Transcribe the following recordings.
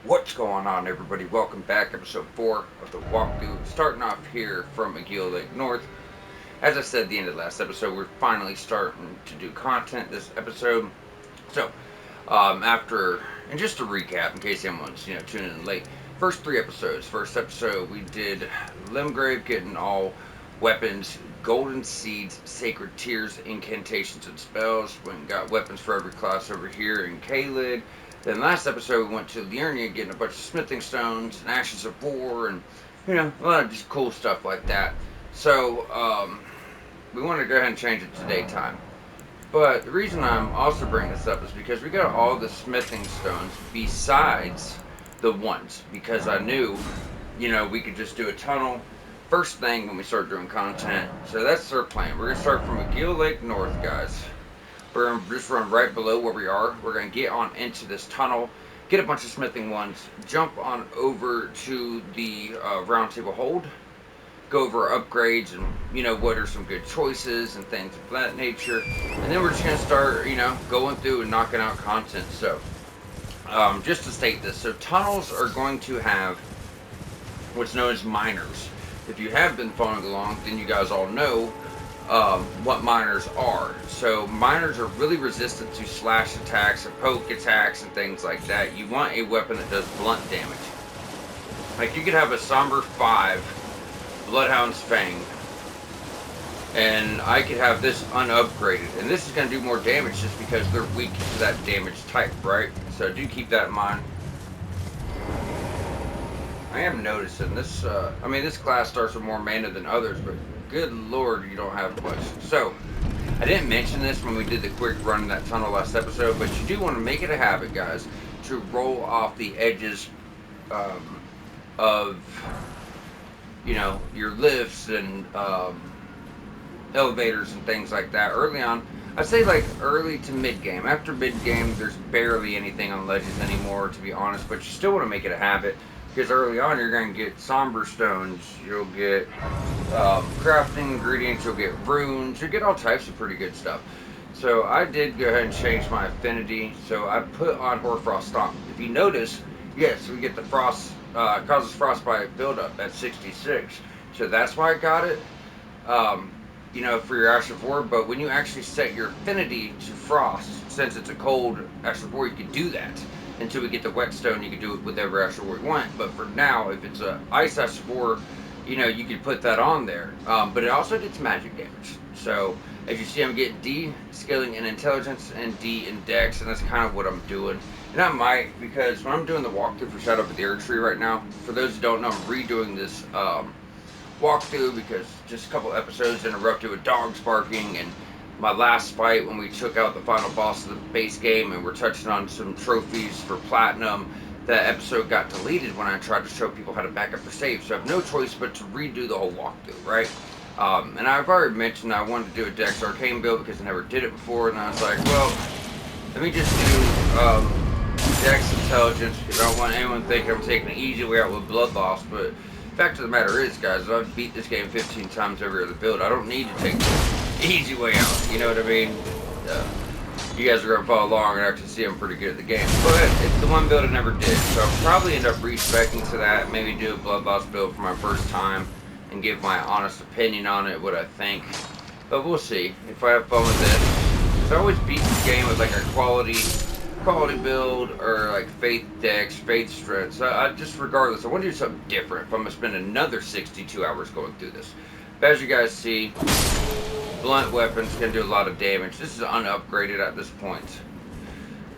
What's going on, everybody? Welcome back, episode 4 of the walkthrough. Starting off here from McGill Lake North. As I said at the end of the last episode, we're finally starting to do content this episode. So, after, and just to recap, in case anyone's tuning in late, first 3 episodes. First episode, we did Limgrave getting all weapons, golden seeds, sacred tears, incantations, and spells. We got weapons for every class over here in Kaled. Then last episode we went to Liurnia getting a bunch of smithing stones and ashes of war and a lot of just cool stuff like that. So we want to go ahead and change it to daytime. But the reason I'm also bringing this up is because we got all the smithing stones besides the ones because I knew we could just do a tunnel first thing when we start doing content. So that's our plan. We're gonna start from McGill Lake North, guys. We're going to just run right below where we are. We're going to get on into this tunnel, get a bunch of smithing ones, jump on over to the round table hold, go over our upgrades and, what are some good choices and things of that nature. And then we're just going to start, going through and knocking out content. So, just to state this, so tunnels are going to have what's known as miners. If you have been following along, then you guys all know what miners are. So miners are really resistant to slash attacks and poke attacks and things like that. You want a weapon that does blunt damage. Like you could have a Somber 5 Bloodhound's Fang, and I could have this unupgraded, and this is going to do more damage just because they're weak to that damage type, right? So do keep that in mind. I am noticing this, this class starts with more mana than others, but good lord, you don't have much. So, I didn't mention this when we did the quick run in that tunnel last episode, but you do want to make it a habit, guys, to roll off the edges of, your lifts and elevators and things like that early on. I'd say like early to mid game. After mid game, there's barely anything on ledges anymore, to be honest, but you still want to make it a habit. Because early on, you're going to get somber stones, you'll get crafting ingredients, you'll get runes, you'll get all types of pretty good stuff. So I did go ahead and change my affinity. So I put on Hoarfrost Stomp. If you notice, yes, we get the frost, causes frostbite buildup at 66. So that's why I got it, for your Ash of War. But when you actually set your affinity to frost, since it's a cold Ash of War, you can do that until we get the whetstone. You can do it with every Ash of War you want, but for now, if it's a ice Ash of War, you can put that on there. But it also gets magic damage. So as you see, I'm getting D scaling in intelligence and D in dex, and that's kind of what I'm doing. And I might, because when I'm doing the walkthrough for Shadow of the Air Tree right now, for those who don't know, I'm redoing this walkthrough because just a couple episodes interrupted with dogs barking, and my last fight when we took out the final boss of the base game and we're touching on some trophies for platinum, that episode got deleted when I tried to show people how to back up their save. So I have no choice but to redo the whole walkthrough, right? And I've already mentioned I wanted to do a Dex Arcane build because I never did it before, and I was like, well, let me just do Dex Intelligence because I don't want anyone thinking I'm taking an easy way out with Blood Loss. But the fact of the matter is, guys, I've beat this game 15 times every other build. I don't need to take easy way out, you know what I mean? You guys are going to follow along and actually see I'm pretty good at the game. But it's the one build I never did, so I'll probably end up respecing to that, maybe do a Blood Loss build for my first time and give my honest opinion on it, what I think. But we'll see if I have fun with this. Because I always beat the game with like a quality build or like faith dex, faith strength. So I just, regardless, I want to do something different if I'm going to spend another 62 hours going through this. But as you guys see, blunt weapons can do a lot of damage. This is unupgraded at this point.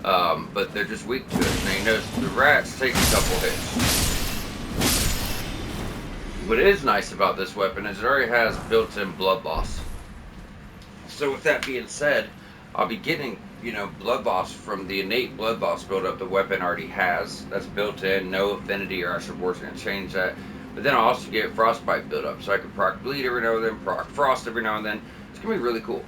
But they're just weak to it. Now you notice the rats take a couple hits. What is nice about this weapon is it already has built-in blood loss. So with that being said, I'll be getting, blood loss from the innate blood loss buildup the weapon already has. That's built in, no affinity or Ash of War's going to change that. But then I'll also get frostbite buildup, so I can proc bleed every now and then, proc frost every now and then. It's going to be really cool.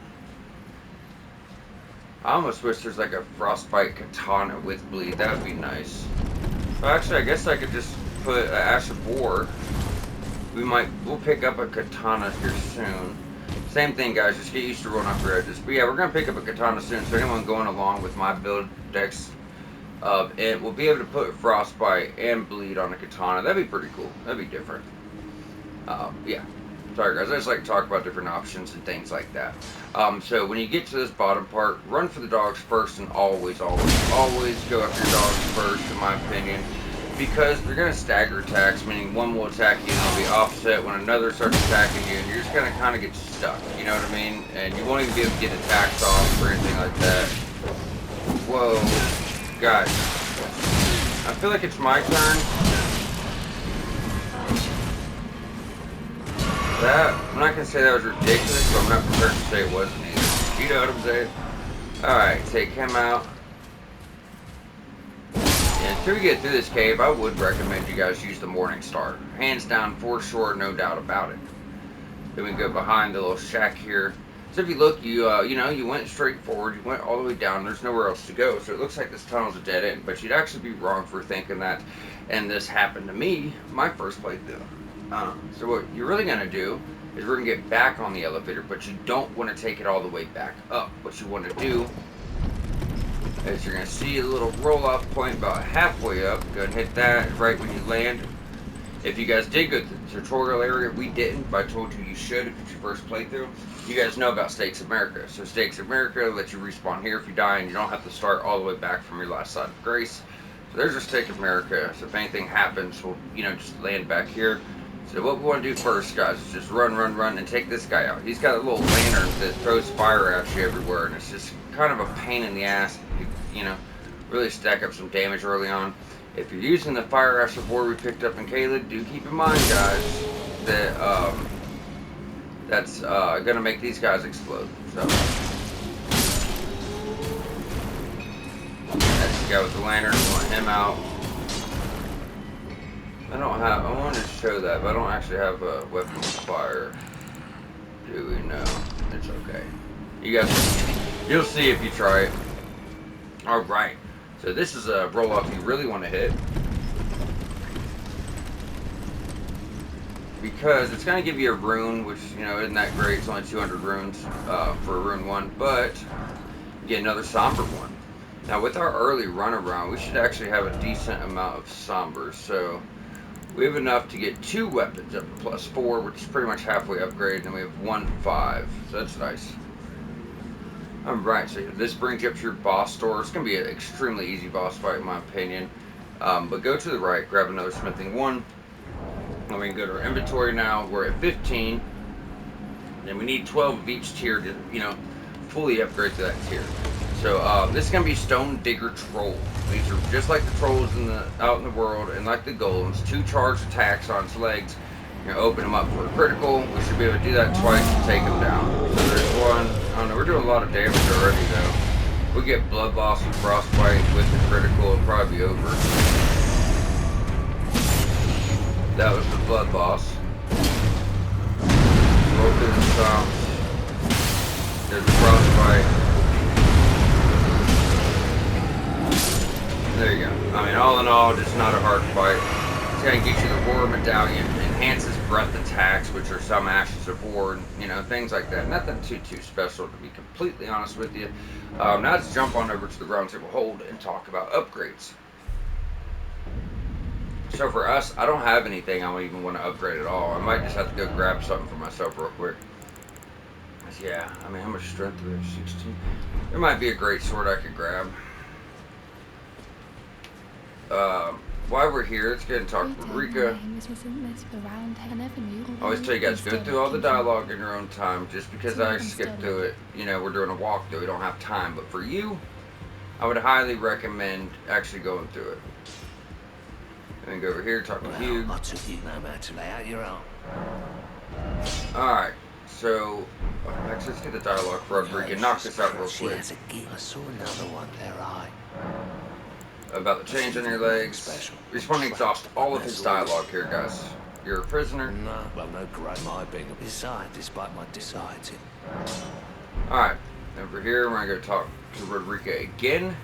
I almost wish there's like a frostbite katana with bleed. That would be nice. Well, actually, I guess I could just put an Ash of War. We'll pick up a katana here soon. Same thing, guys, just get used to rolling off your edges. But yeah, we're going to pick up a katana soon, so anyone going along with my build decks, and we'll be able to put frostbite and bleed on a katana. That'd be pretty cool. That'd be different. Yeah. Sorry guys, I just like to talk about different options and things like that. So when you get to this bottom part, run for the dogs first, and always go after your dogs first, in my opinion, because they're going to stagger attacks, meaning one will attack you and it'll be offset when another starts attacking you, and you're just going to kind of get stuck, you know what I mean? And you won't even be able to get attacks off or anything like that. Whoa, guys. I feel like it's my turn. I'm not going to say that was ridiculous, but I'm not prepared to say it wasn't either. You know what I'm saying? Alright, take him out. And until we get through this cave, I would recommend you guys use the Morning Star. Hands down, for sure, no doubt about it. Then we go behind the little shack here. So if you look, you went straight forward, you went all the way down, there's nowhere else to go. So it looks like this tunnel's a dead end, but you'd actually be wrong for thinking that. And this happened to me, my first playthrough. So what you're really going to do is we're going to get back on the elevator, but you don't want to take it all the way back up. What you want to do is you're going to see a little roll-off point about halfway up. Go ahead and hit that right when you land. If you guys did go to the tutorial area, we didn't, but I told you you should if it's your first playthrough. You guys know about Stakes America. So Stakes America lets you respawn here if you die, and you don't have to start all the way back from your last side of grace. So there's your Stakes America. So if anything happens, we'll, just land back here. So what we want to do first, guys, is just run, and take this guy out. He's got a little lantern that throws fire at you everywhere, and it's just kind of a pain in the ass. Really stack up some damage early on. If you're using the fire ash board we picked up in Caleb, do keep in mind, guys, that that's gonna make these guys explode. So that's the guy with the lantern. We want him out. I wanted to show that, but I don't actually have a weapon of fire. Do we know? It's okay. You guys, you'll see if you try it. Alright. So this is a roll-off you really want to hit. Because it's going to give you a rune, which, isn't that great. It's only 200 runes for a rune 1, but you get another somber one. Now with our early run around, we should actually have a decent amount of sombers. So we have enough to get 2 weapons up to +4, which is pretty much halfway upgrade, and then we have 1 5. So that's nice. Alright, so this brings you up to your boss store. It's going to be an extremely easy boss fight in my opinion. But go to the right, grab another smithing 1. And we can go to our inventory now. We're at 15. And we need 12 of each tier to, fully upgrade to that tier. So this is going to be Stone Digger Troll. These are just like the trolls out in the world, and like the golems, 2 charged attacks on its legs. You're going to open them up for a critical. We should be able to do that twice to take them down. So there's one. I don't know, we're doing a lot of damage already though. We get blood loss and frostbite with the critical, it'll probably be over. That was the blood loss. Roll through the stomps. There's the frostbite. There you go. I mean, all in all, just not a hard fight. It's going to get you the Roar Medallion. Enhances breath attacks, which are some ashes of war, things like that. Nothing too special, to be completely honest with you. Now let's jump on over to the round table hold and talk about upgrades. So for us, I don't have anything I don't even want to upgrade at all. I might just have to go grab something for myself real quick. Yeah, I mean, how much strength do we have? 16. There might be a great sword I could grab. While we're here, let's get and talk with Rika. I always tell you guys, go through all the dialogue in your own time. Just because I skip through it, we're doing a walkthrough, we don't have time. But for you, I would highly recommend actually going through it. And then go over here, talk with you. I took you no matter to lay out your own. Alright, so let's just get the dialogue for Rika. Knock this out real quick. I saw another one there, right? About the change on your legs. We just want to exhaust all of his dialogue here, guys. You're a prisoner. No, well, no great my being a beside, despite my deciding. Alright, over here, we're going to go talk to Rodrika again.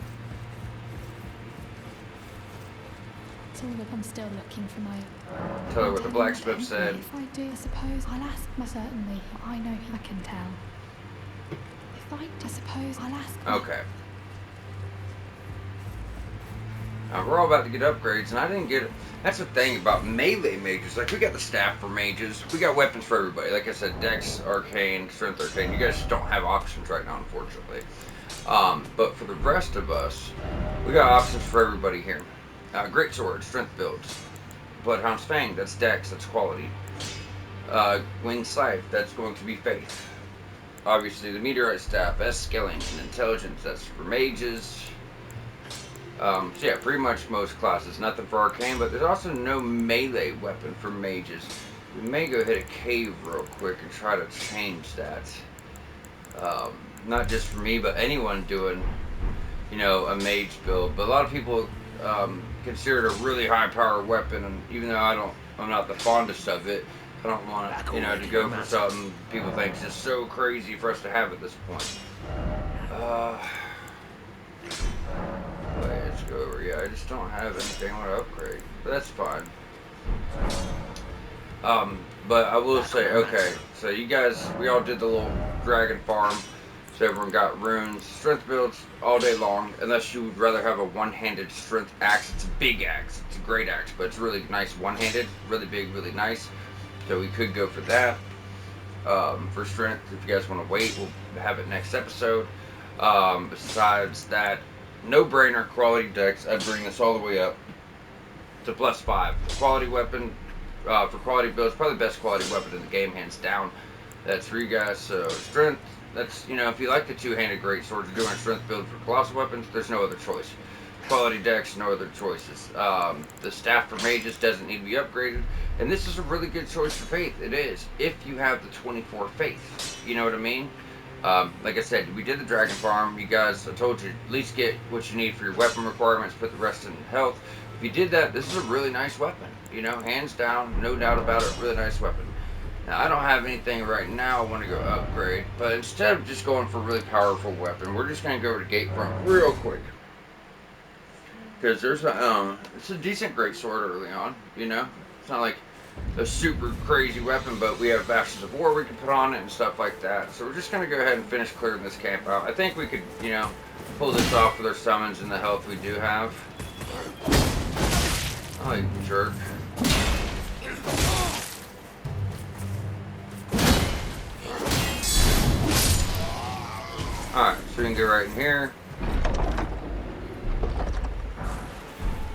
I'm still looking for my... Tell her what the blacksmith said. If I do, I suppose I'll ask my certainly. I know I can tell. If I suppose I'll ask... Okay. We're all about to get upgrades, and I didn't get. That's the thing about melee mages. Like, we got the staff for mages. We got weapons for everybody. Like I said, Dex, Arcane, Strength, Arcane. You guys just don't have options right now, unfortunately. But for the rest of us, we got options for everybody here. Great Sword, Strength builds. Bloodhound's Fang, that's Dex, that's quality. Winged Scythe, that's going to be Faith. Obviously, the Meteorite Staff, that's Skilling and Intelligence, that's for mages. So yeah, pretty much most classes. Nothing for Arcane, but there's also no melee weapon for mages. We may go hit a cave real quick and try to change that. Not just for me, but anyone doing, you know, a mage build. But a lot of people consider it a really high power weapon, and even though I'm not the fondest of it, I don't want to, you know, to go for something people think is just so crazy for us to have at this point. Let's go over. Yeah, I just don't have anything I want to upgrade, but that's fine. But I will say, okay, so you guys, we all did the little dragon farm, so everyone got runes, strength builds all day long, unless you would rather have a one-handed strength axe. It's a big axe, it's a great axe, but it's really nice one-handed, really big, really nice, so we could go for that. For strength, if you guys want to wait, we'll have it next episode. Besides that, no-brainer quality Dex. I'd bring this all the way up to +5. Quality weapon, for quality builds, probably the best quality weapon in the game, hands down. That's for you guys. So strength, that's, you know, if you like the two-handed great swords, you're doing a strength build for colossal weapons, there's no other choice. Quality Dex, no other choices. The staff for mages doesn't need to be upgraded, and this is a really good choice for faith. It is, if you have the 24 faith. You know what I mean? Like I said, we did the dragon farm. You guys, I told you, at least get what you need for your weapon requirements, put the rest in health. If you did that, this is a really nice weapon. You know, hands down, no doubt about it, really nice weapon. Now, I don't have anything right now I want to go upgrade, but instead of just going for a really powerful weapon, we're just going to go to Gatefront real quick. Because there's it's a decent great sword early on, you know? It's not like a super crazy weapon, but we have Ashes of War we can put on it and stuff like that. So we're just going to go ahead and finish clearing this camp out. I think we could, you know, pull this off with our summons and the health we do have. Oh, you jerk. Alright, so we can go right in here.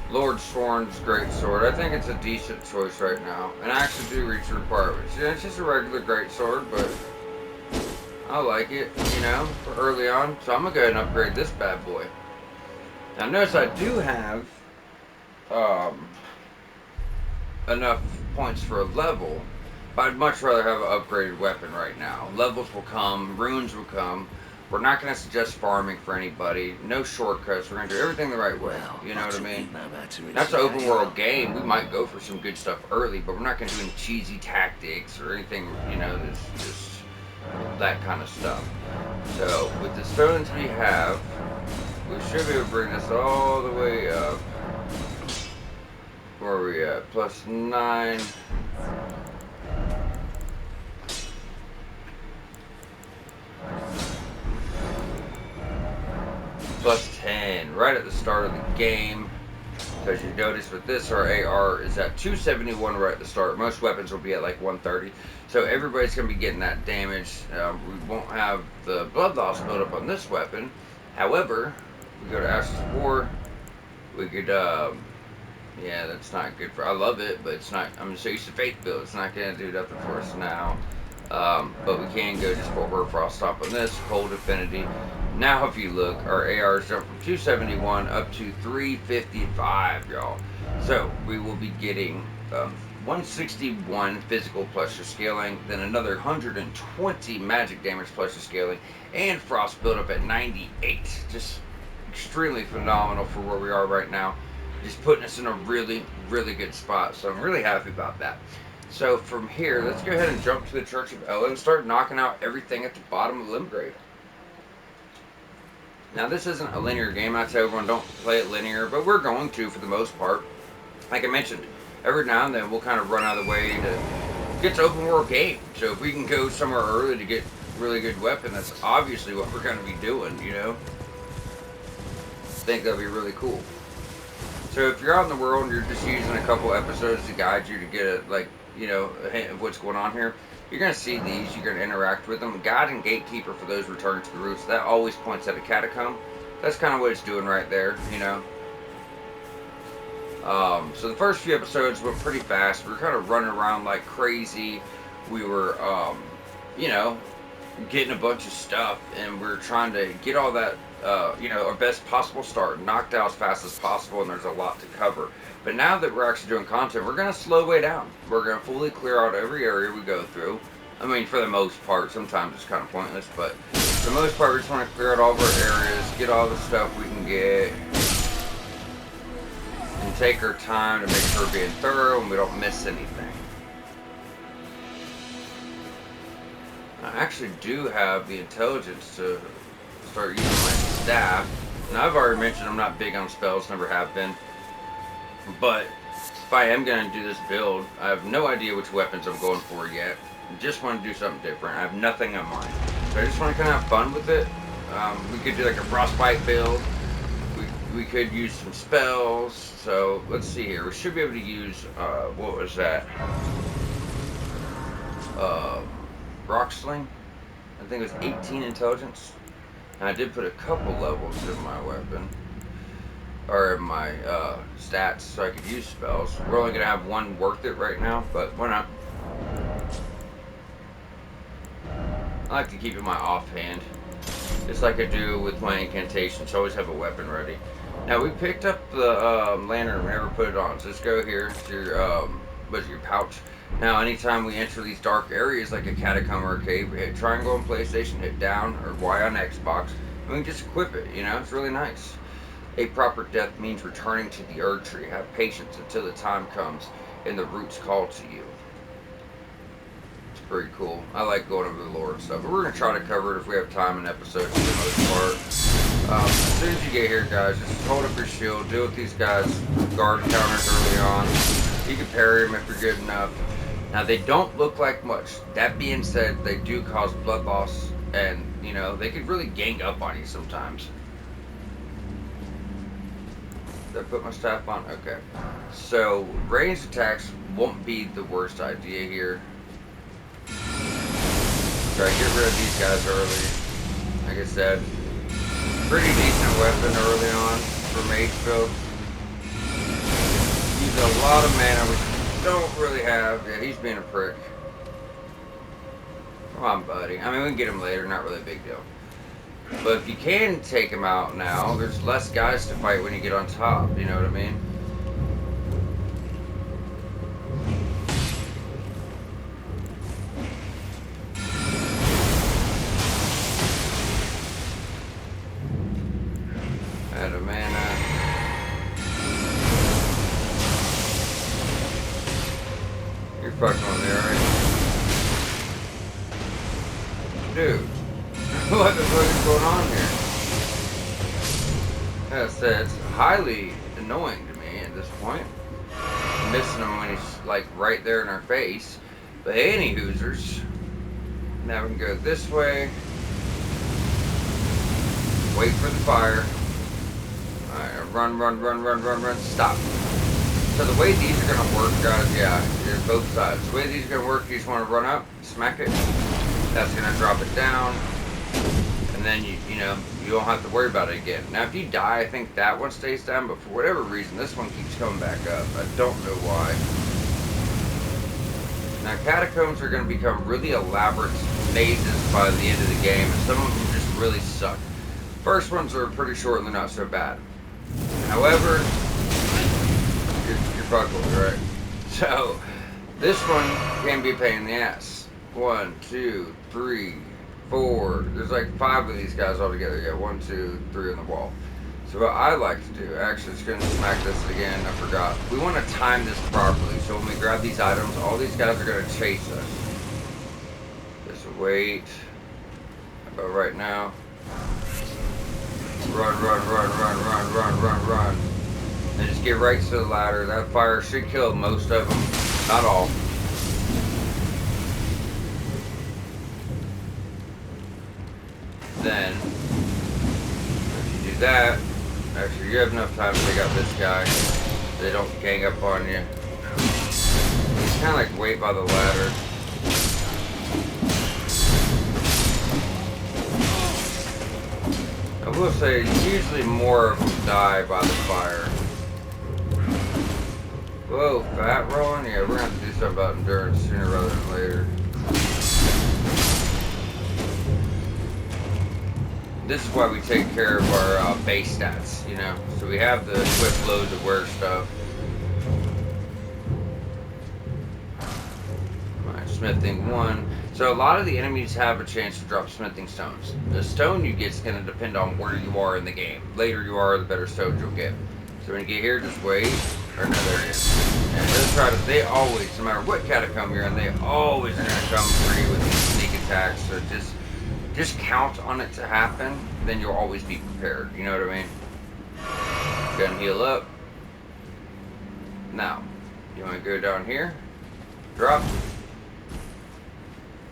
Lord Sworn's great sword. I think it's a decent choice right now. And I actually do reach the requirements. Yeah, it's just a regular great sword, but I like it, you know, for early on. So I'm going to go ahead and upgrade this bad boy. Now notice I do have enough points for a level, but I'd much rather have an upgraded weapon right now. Levels will come, runes will come. We're not going to suggest farming for anybody. No shortcuts. We're going to do everything the right way. You know what I mean? That's an open world game. We might go for some good stuff early, but we're not going to do any cheesy tactics or anything, you know, just that kind of stuff. So, with the stones we have, we should be able to bring this all the way up. Where are we at? +9. +10 right at the start of the game. So as you notice with this, our AR is at 271 right at the start. Most weapons will be at like 130. So everybody's going to be getting that damage. We won't have the blood loss build up on this weapon. However, we go to Ashes of War. We could, yeah, that's not good for, I love it, but it's not, I'm so used to Faith build. It's not going to do nothing for us now. But we can go just for Frost Stomp on this, Cold Affinity. Now if you look, our ARs jump from 271 up to 355, y'all. So we will be getting 161 physical plus your scaling, then another 120 magic damage plus your scaling, and Frost build up at 98. Just extremely phenomenal for where we are right now. Just putting us in a really, really good spot. So I'm really happy about that. So from here, let's go ahead and jump to the Church of Elden and start knocking out everything at the bottom of Limgrave. Now this isn't a linear game. I tell everyone don't play it linear, but we're going to for the most part. Like I mentioned, every now and then we'll kind of run out of the way to get to open world game. So if we can go somewhere early to get really good weapon, that's obviously what we're going to be doing, you know. I think that'll be really cool. So if you're out in the world and you're just using a couple episodes to guide you to get a, like, you know, a hint of what's going on here, you're going to see these, you're going to interact with them. Guide and Gatekeeper for those returning to the roots, that always points at a catacomb. That's kind of what it's doing right there, you know. So the first few episodes went pretty fast. We were kind of running around like crazy. We were, you know, getting a bunch of stuff, and we were trying to get all that, you know, our best possible start, knocked out as fast as possible, and there's a lot to cover. But now that we're actually doing content, we're going to slow way down. We're going to fully clear out every area we go through. I mean, for the most part, sometimes it's kind of pointless, but for the most part, we just want to clear out all of our areas, get all the stuff we can get, and take our time to make sure we're being thorough and we don't miss anything. I actually do have the intelligence to start using my staff. Now, I've already mentioned I'm not big on spells, never have been. But if I am going to do this build, I have no idea which weapons I'm going for yet. I just want to do something different. I have nothing in mind. So I just want to kind of have fun with it. We could do like a frostbite build. We could use some spells. So let's see here. We should be able to use, what was that? Rock Sling. I think it was 18 intelligence. And I did put a couple levels in my weapon. Or in my stats, so I could use spells. We're only going to have one worth it right now, but why not? I like to keep it my offhand. Just like I do with my incantations. I always have a weapon ready. Now, we picked up the lantern. We never put it on. So let's go here to your pouch. Now, anytime we enter these dark areas like a catacomb or a cave, we hit triangle on PlayStation, hit down, or Y on Xbox, and we can just equip it, you know? It's really nice. A proper death means returning to the Erd Tree. Have patience until the time comes and the roots call to you. It's pretty cool. I like going over the lore and stuff. But we're going to try to cover it if we have time in episodes for the most part. As soon as you get here, guys, just hold up your shield. Deal with these guys' guard counters early on. You can parry them if you're good enough. Now, they don't look like much. That being said, they do cause blood loss. And, you know, they could really gang up on you sometimes. Did I put my staff on? Okay. So, ranged attacks won't be the worst idea here. Try to get rid of these guys early. Like I said, pretty decent weapon early on for mage build. Use a lot of mana, which don't really have. Yeah, he's being a prick. Come on, buddy. I mean, we can get him later. Not really a big deal. But if you can take him out now, there's less guys to fight when you get on top, you know what I mean? Out of mana. You're fucking on there, right? Dude. What the fuck is going on here? As I said, it's highly annoying to me at this point. I'm missing him when he's like right there in our face. But any hoosers. Now we can go this way. Wait for the fire. Alright, run. Stop. So the way these are gonna work, guys, yeah, there's both sides. The way these are gonna work, you just wanna run up, smack it. That's gonna drop it down. And then you know, you don't have to worry about it again. Now if you die, I think that one stays down, but for whatever reason, this one keeps coming back up. I don't know why. Now catacombs are going to become really elaborate mazes by the end of the game, and some of them just really suck. First ones are pretty short and they're not so bad. However, you're fucked with it, right? So, this one can be a pain in the ass. 1, 2, 3, 4. There's like 5 of these guys all together. Yeah, 1, 2, 3 on the wall. So what I like to do, actually, it's going to smack this again. I forgot. We want to time this properly. So when we grab these items, all these guys are going to chase us. Just wait. About right now. Run. And just get right to the ladder. That fire should kill most of them. Not all. Then, if you do that, actually you have enough time to take out this guy. They don't gang up on you. Kind of like wait by the ladder. I will say, usually more of them die by the fire. Whoa, fat rolling? Yeah, we're gonna have to do something about endurance sooner rather than later. This is why we take care of our base stats, you know? So we have the equip load to wear stuff. Alright, smithing 1. So a lot of the enemies have a chance to drop smithing stones. The stone you get is going to depend on where you are in the game. The later you are, the better stones you'll get. So when you get here, just wait. Or no, there it is. And they'll try to, they always, no matter what catacomb you're in, they always are going to come free with these sneak attacks. So just count on it to happen, then you'll always be prepared. You know what I mean? Go ahead and heal up. Now, you want to go down here, drop,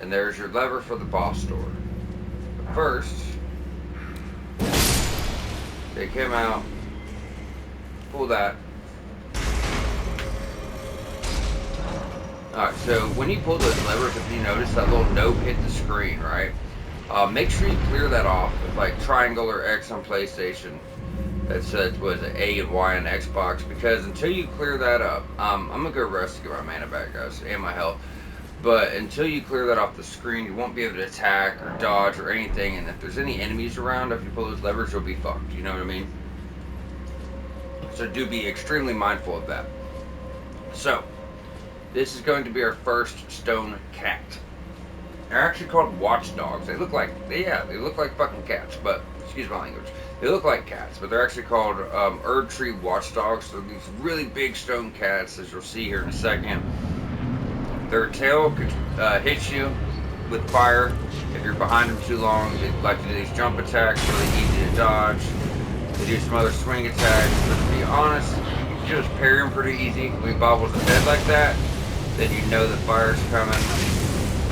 and there's your lever for the boss door. But first, take him out, pull that. Alright, so when you pull those levers, if you notice that little note hit the screen, right? Make sure you clear that off with like triangle or X on PlayStation. That says was it A and Y on Xbox, because until you clear that up, I'm gonna go rest to get my mana back, guys, and my health. But until you clear that off the screen, you won't be able to attack or dodge or anything. And if there's any enemies around, if you pull those levers, you'll be fucked. You know what I mean? So do be extremely mindful of that. So this is going to be our first stone cat. They're actually called watchdogs. They look like, yeah, they look like fucking cats, but excuse my language. They look like cats, but they're actually called Erd Tree watchdogs. They're these really big stone cats, as you'll see here in a second. Their tail could hit you with fire if you're behind them too long. They like to do these jump attacks, really easy to dodge. They do some other swing attacks, but to be honest, you can just parry them pretty easy. When he bobbles his head like that, then you know the fire's coming.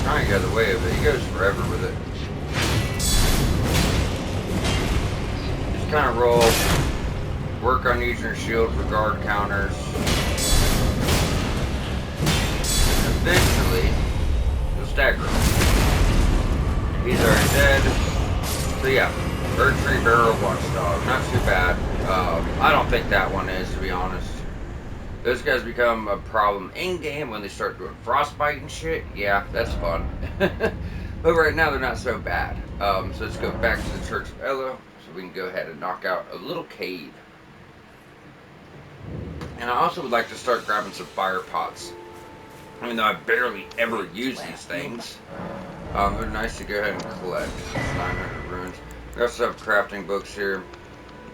Trying to get out of the way of it. He goes forever with it. Just kind of roll. Work on using your shield for guard counters. Eventually, you'll stagger him. He's already dead. So yeah, Erd Tree Barrel Watchdog. Not too bad. I don't think that one is, to be honest. Those guys become a problem in-game when they start doing frostbite and shit. Yeah, that's fun. But right now, they're not so bad. So let's go back to the Church of Elo, so we can go ahead and knock out a little cave. And I also would like to start grabbing some fire pots. Even though I barely ever use these things. They're nice to go ahead and collect. 900 runes. We also have crafting books here.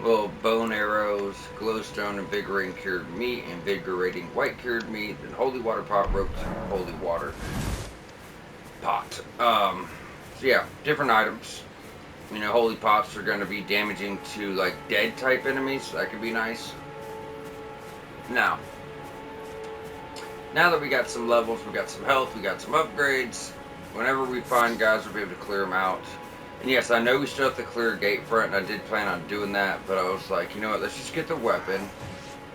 Little bone arrows, glowstone, invigorating cured meat, invigorating white cured meat, and holy water pot, roped holy water pot. So yeah, different items. You know, holy pots are going to be damaging to like dead type enemies, so that could be nice. Now that we got some levels, we got some health, we got some upgrades, whenever we find guys, we'll be able to clear them out. And yes, I know we still have to clear a gate front, and I did plan on doing that, but I was like, you know what, let's just get the weapon,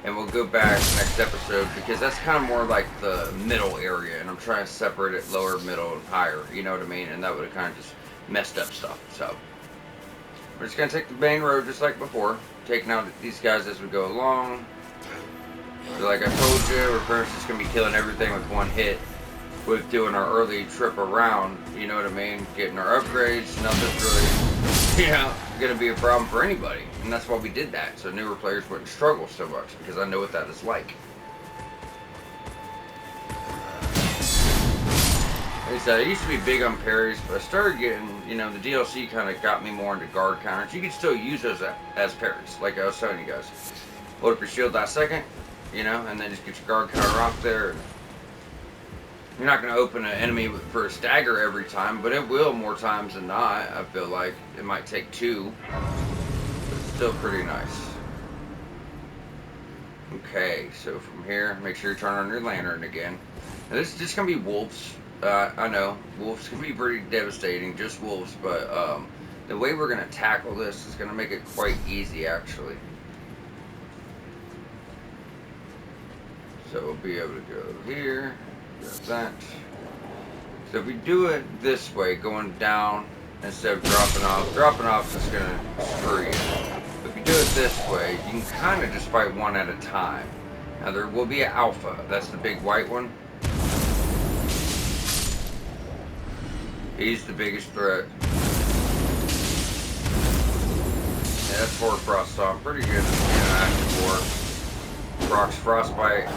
and we'll go back next episode, because that's kind of more like the middle area, and I'm trying to separate it lower, middle, and higher, you know what I mean? And that would have kind of just messed up stuff, so. We're just going to take the main road just like before, taking out these guys as we go along. So like I told you, we're first just going to be killing everything with one hit. With doing our early trip around, you know what I mean? Getting our upgrades, nothing's really, you know, going to be a problem for anybody. And that's why we did that, so newer players wouldn't struggle so much, because I know what that is like. Like I said, I used to be big on parries, but I started getting, you know, the DLC kind of got me more into guard counters. You can still use those as parries, like I was telling you guys. Hold up your shield that second, you know, and then just get your guard counter off there. And you're not going to open an enemy for a stagger every time, but it will more times than not. I feel like it might take 2, but it's still pretty nice. Okay, so from here, make sure you turn on your lantern again. Now this is just going to be wolves. I know, wolves can be pretty devastating, just wolves, but the way we're going to tackle this is going to make it quite easy, actually. So we'll be able to go here, grab that. So if we do it this way, going down instead of dropping off is going to screw you. If you do it this way, you can kind of just fight one at a time. Now there will be an alpha, that's the big white one. He's the biggest threat. Yeah, that's 4 frost off, pretty good active war. Procs frostbite.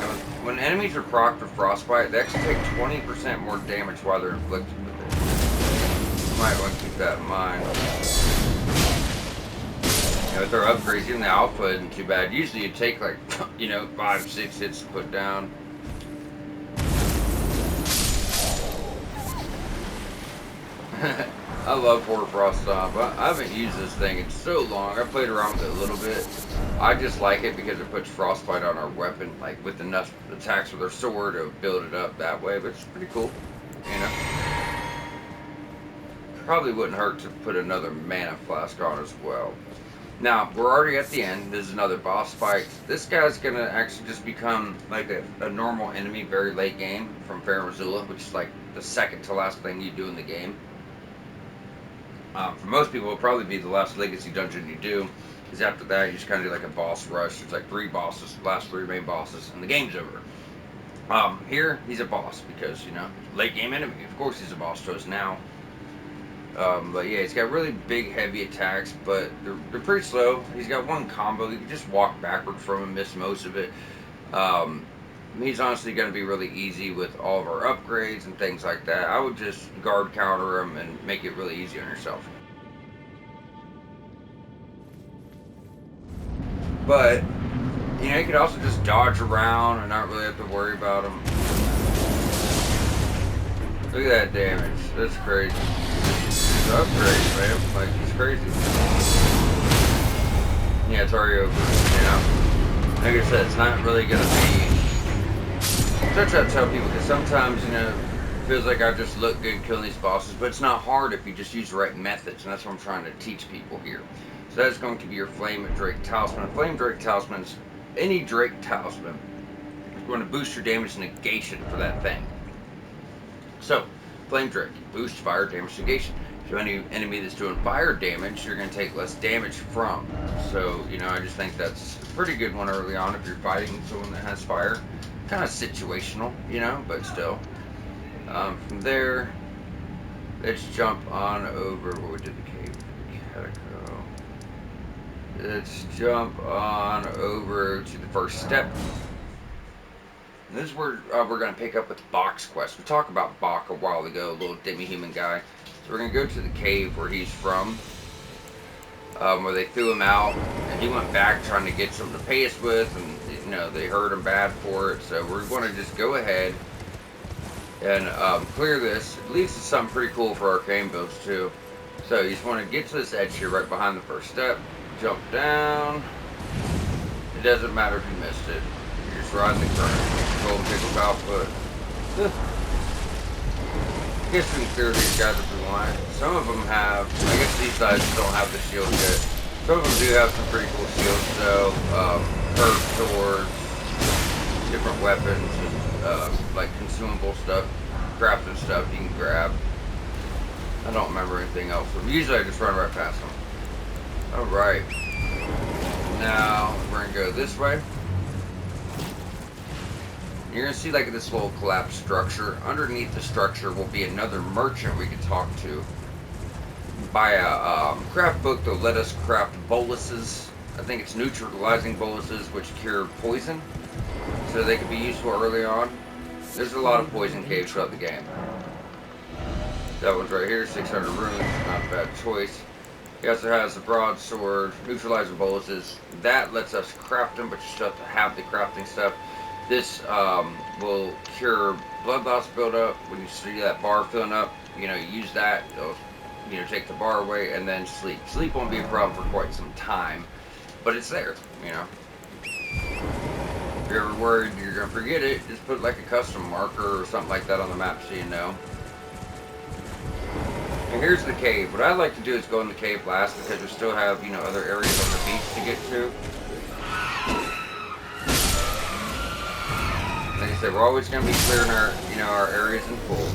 When enemies are procced with frostbite, they actually take 20% more damage while they're inflicted with it. You might want to keep that in mind. With our upgrades, even the alpha isn't too bad. Usually you take like, 5-6 hits to put down. I love Frost Stomp. I haven't used this thing in so long. I played around with it a little bit. I just like it because it puts frostbite on our weapon, like with enough attacks with our sword to build it up that way. But it's pretty cool, Probably wouldn't hurt to put another mana flask on as well. Now, we're already at the end. This is another boss fight. This guy's going to actually just become like a normal enemy very late game from Fair Missoula, which is like the second to last thing you do in the game. For most people, it'll probably be the last legacy dungeon you do, because after that, you just kind of do like a boss rush. It's like 3 bosses, last 3 main bosses, and the game's over. Here, he's a boss because, late game enemy. Of course he's a boss to us now. But yeah, he's got really big, heavy attacks, but they're pretty slow. He's got one combo. You can just walk backward from him, miss most of it. He's honestly going to be really easy with all of our upgrades and things like that. I would just guard counter him and make it really easy on yourself. But, you could also just dodge around and not really have to worry about him. Look at that damage. That's crazy. Upgrade, man. Like, it's crazy. Yeah, it's already over, Like I said, it's not really gonna be... I try to tell people, because sometimes, it feels like I just look good killing these bosses, but it's not hard if you just use the right methods, and that's what I'm trying to teach people here. So that's going to be your Flame Drake Talisman. A Flame Drake Talisman is any Drake Talisman is going to boost your damage negation for that thing. So, Flame Drake, boost fire damage negation. So any enemy that's doing fire damage, you're going to take less damage from. So, I just think that's a pretty good one early on if you're fighting someone that has fire. Kind of situational, but still. From there, let's jump on over where we did the cave. Catacomb. Let's jump on over to the first step. And this is where we're going to pick up with the Bach's quest. We talked about Bach a while ago, a little demi-human guy. So we're going to go to the cave where he's from, where they threw him out, and he went back trying to get something to pay us with, and they hurt him bad for it. So we're going to just go ahead and clear this. It leads to something pretty cool for arcane builds too. So you just want to get to this edge here right behind the first step, jump down. It doesn't matter if you missed it. You're just riding the current. Golden Pickle Output. I guess we can clear these guys if we want. Some of them have, I guess these guys don't have the shield yet. Some of them do have some pretty cool shields though. Curved swords, different weapons, and like consumable stuff, crafting stuff you can grab. I don't remember anything else. Usually I just run right past them. Alright. Now we're going to go this way. You're going to see like this little collapsed structure. Underneath the structure will be another merchant we can talk to. Buy a craft book that'll let us craft boluses. I think it's neutralizing boluses which cure poison. So they can be useful early on. There's a lot of poison caves throughout the game. That one's right here, 600 runes, not a bad choice. He also has a broadsword, neutralizing boluses. That lets us craft them, but you still have to have the crafting stuff. This will cure blood loss buildup. When you see that bar filling up, you use that. It'll, take the bar away, and then sleep. Sleep won't be a problem for quite some time, but it's there. If you're ever worried you're gonna forget it, just put like a custom marker or something like that on the map so you know. And here's the cave. What I like to do is go in the cave last because we still have, other areas on the beach to get to. I said, we're always going to be clearing our, our areas in full.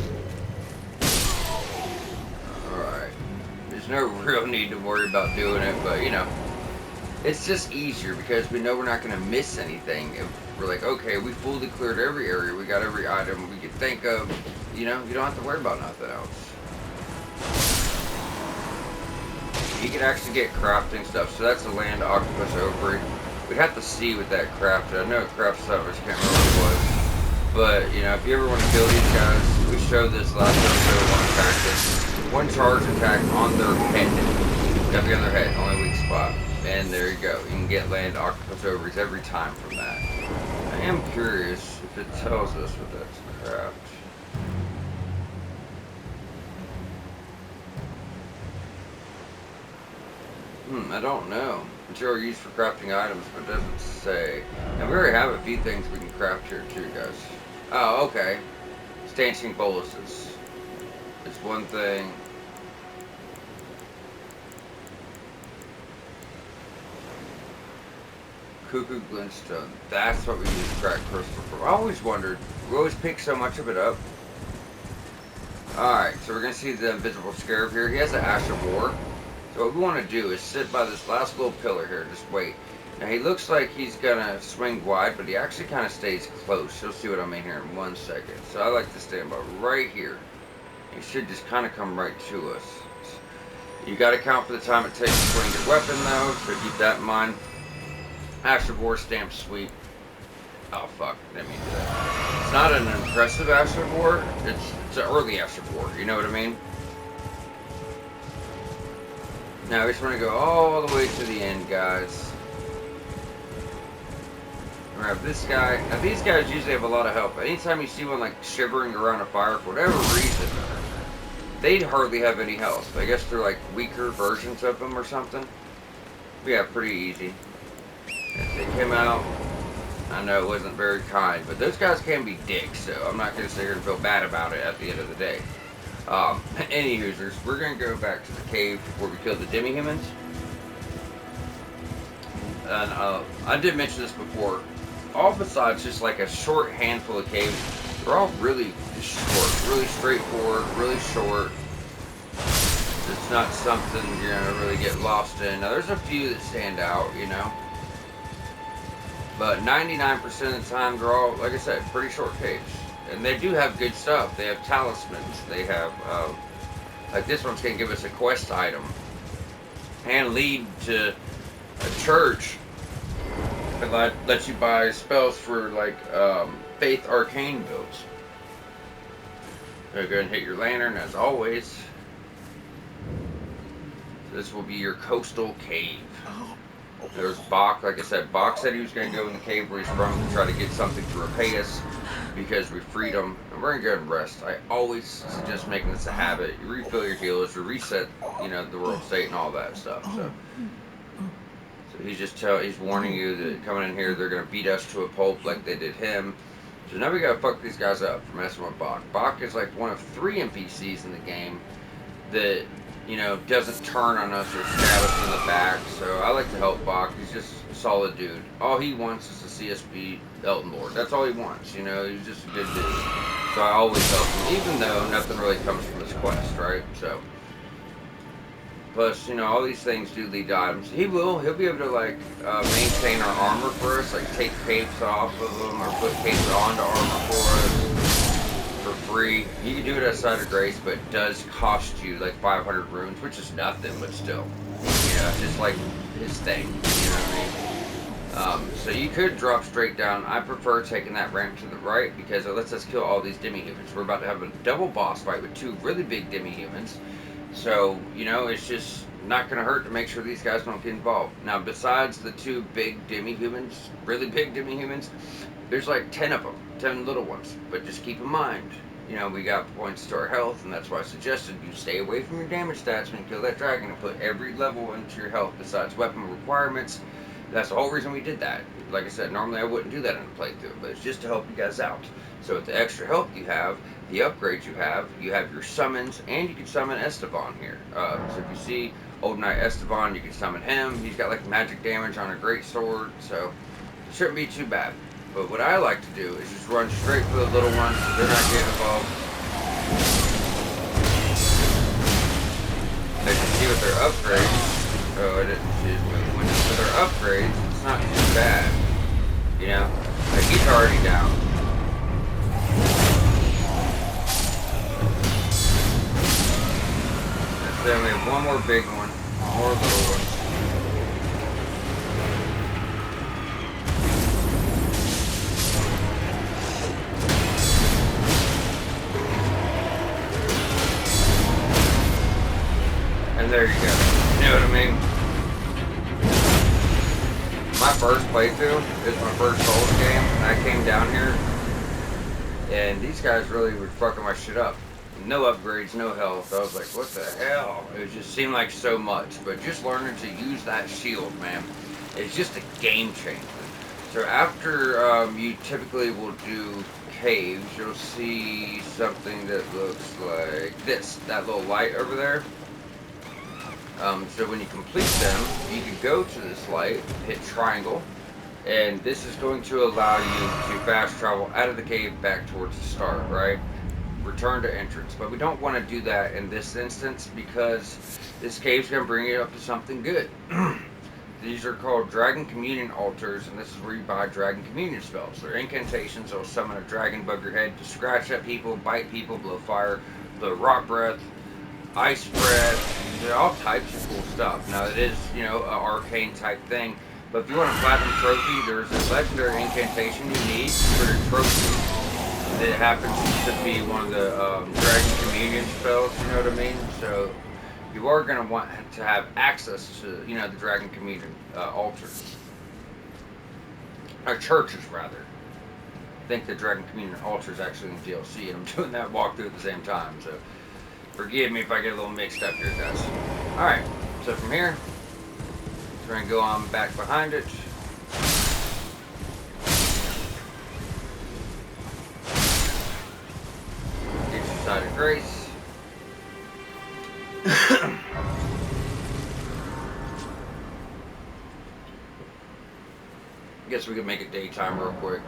Alright. There's no real need to worry about doing it, but, it's just easier because we know we're not going to miss anything. If we're like, okay, we fully cleared every area, we got every item we could think of, you don't have to worry about nothing else. You can actually get crafting stuff, so that's the land octopus ovary. We'd have to see what that crafted. I know it crafts stuff, I just can't remember what it was. But, if you ever want to kill these guys, we showed this last episode on tactics. One charge attack on their head. Gotta be on their head, only weak spot. And there you go. You can get land octopus ovaries every time from that. I am curious if it tells us what that's craft. I don't know. Material used for crafting items, but it doesn't say. And we already have a few things we can craft here too, guys. Oh, okay. Stanching boluses. It's one thing. Cuckoo glintstone. That's what we use to track crystal for. I always wondered. We always pick so much of it up. Alright, so we're going to see the invisible scarab here. He has an Ash of War. So what we want to do is sit by this last little pillar here. Just wait. Now he looks like he's going to swing wide, but he actually kind of stays close. You'll see what I mean here in 1 second. So I like to stand by right here. He should just kind of come right to us. You got to count for the time it takes to swing your weapon though, so keep that in mind. Ash of War stamp sweep. Oh fuck, didn't mean to do that. It's not an impressive Ash of War, it's an early Ash of War, you know what I mean? Now we just want to go all the way to the end, guys. Grab this guy. Now these guys usually have a lot of help. Anytime you see one like shivering around a fire for whatever reason, they hardly have any health. I guess they're like weaker versions of them or something. But yeah, pretty easy. As they came out, I know it wasn't very kind, but those guys can be dicks, so I'm not going to sit here and feel bad about it at the end of the day. Any users, we're going to go back to the cave where we killed the demi-humans. And I did mention this before. All besides just like a short handful of caves, they're all really short, really straightforward, really short. It's not something you're going to really get lost in. Now, there's a few that stand out, But 99% of the time, they're all, like I said, pretty short caves. And they do have good stuff. They have talismans. They have, like this one's going to give us a quest item. And lead to a church that lets you buy spells for, like, Faith Arcane builds. So go ahead and hit your lantern, as always. This will be your coastal cave. There's Bach, like I said, Bach said he was going to go in the cave where he's from to try to get something to repay us because we freed him. And we're going to go and rest. I always suggest making this a habit. You refill your healers, you reset, the world state and all that stuff. So he's warning you that coming in here, they're going to beat us to a pulp like they did him. So now we got to fuck these guys up for messing with Bach. Bach is like one of 3 NPCs in the game that doesn't turn on us or stab us in the back. So I like to help Bach. He's just a solid dude. All he wants is a CSB Elden Lord. That's all he wants, He's just a good dude. So I always help him, even though nothing really comes from his quest, right? So, plus, all these things do lead to items. He'll be able to, like, maintain our armor for us, like take capes off of them or put capes onto armor for us. For free. You can do it at Site of Grace, but it does cost you like 500 runes, which is nothing, but still. It's just like his thing. You know what I mean? So you could drop straight down. I prefer taking that ramp to the right because it lets us kill all these demi-humans. We're about to have a double boss fight with 2 really big demi-humans. So, it's just not going to hurt to make sure these guys don't get involved. Now, besides the 2 big demi-humans, really big demi-humans, there's like 10 of them, 10 little ones. But just keep in mind, we got points to our health, and that's why I suggested you stay away from your damage stats when you kill that dragon and put every level into your health besides weapon requirements. That's the whole reason we did that. Like I said, normally I wouldn't do that in a playthrough, but it's just to help you guys out. So with the extra health you have, the upgrades you have your summons, and you can summon Esteban here. So if you see Old Knight Esteban, you can summon him. He's got like magic damage on a great sword, so it shouldn't be too bad. But what I like to do is just run straight for the little ones so they're not getting involved. As you see with their upgrades, oh, I didn't see his movement. With their upgrades, it's not too bad. You know? Like, he's already down. And then we have one more big one, more little ones. And there you go. You know what I mean? My first playthrough is my first Souls game, and I came down here, and these guys really were fucking my shit up. No upgrades, no health. I was like, what the hell? It just seemed like so much. But just learning to use that shield, man, it's just a game changer. So after you typically will do caves, you'll see something that looks like this, that little light over there. So when you complete them, you can go to this light, hit triangle, and this is going to allow you to fast travel out of the cave back towards the start, right? Return to entrance. But we don't want to do that in this instance because this cave's going to bring you up to something good. These are called Dragon Communion Altars, and this is where you buy Dragon Communion spells. They're incantations that will summon a dragon above your head to scratch at people, bite people, blow fire, blow rock breath, ice breath. There are all types of cool stuff. Now it is, you know, an arcane type thing, but if you want a platinum trophy, there's a legendary incantation you need for your trophy. It happens to be one of the Dragon Communion spells, you know what I mean? So you are going to want to have access to, you know, the Dragon Communion altars. Or churches, rather. I think the Dragon Communion altar is actually in the DLC, and I'm doing that walkthrough at the same time, so forgive me if I get a little mixed up here, guys. Alright, so from here, we're going to go on back behind it. Get your side of grace. Guess we could make it daytime real quick.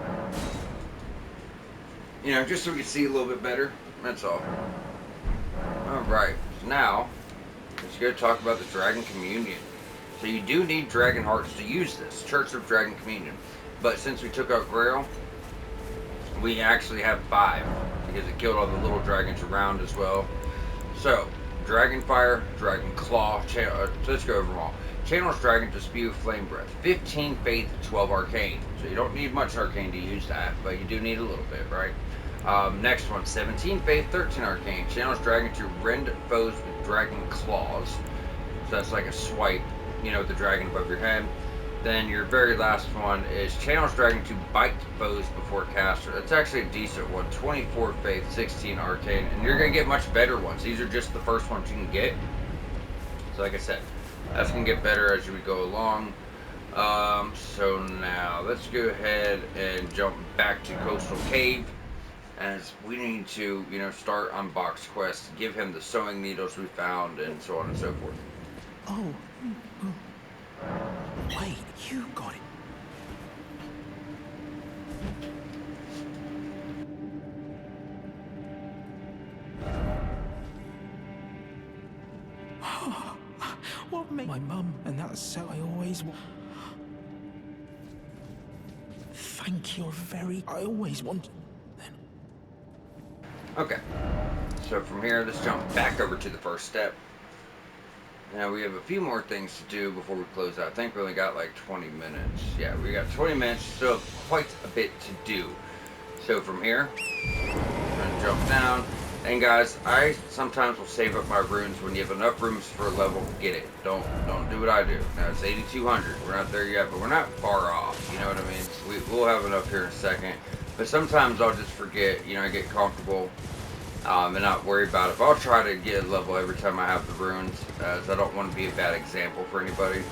You know, just so we can see a little bit better. That's all. Alright, so now, let's go talk about the Dragon Communion. So you do need Dragon Hearts to use this, Church of Dragon Communion. But since we took out Grail, we actually have 5, because it killed all the little dragons around as well. So, Dragon Fire, Dragon Claw, so let's go over them all. Channels Dragon to spew Flame Breath. 15 Faith, 12 Arcane. So you don't need much Arcane to use that, but you do need a little bit, right? Next one, 17 Faith, 13 Arcane. Channels Dragon to rend foes with Dragon Claws. So that's like a swipe, you know, with the dragon above your head. Then your very last one is Channels Dragon to bite foes before caster. That's actually a decent one. 24 Faith, 16 Arcane. And you're going to get much better ones. These are just the first ones you can get. So like I said, that's going to get better as we go along. So now let's go ahead and jump back to Coastal Cave, as we need to, you know, start on Box Quest, give him the sewing needles we found, and so on and so forth. Oh. Wait, you got it. What made my mum, and that's so I always want. Thank you very. I always wanted. Okay, so from here, let's jump back over to the first step. Now we have a few more things to do before we close out. I think we only got like 20 minutes. Yeah, we got 20 minutes, so quite a bit to do. So from here, we're gonna jump down. And guys, I sometimes will save up my runes when you have enough rooms for a level. Get it? Don't do what I do. Now it's 8,200. We're not there yet, but we're not far off. You know what I mean? We'll have enough here in a second. But sometimes I'll just forget. You know, I get comfortable. And not worry about it. But I'll try to get a level every time I have the runes, as I don't want to be a bad example for anybody.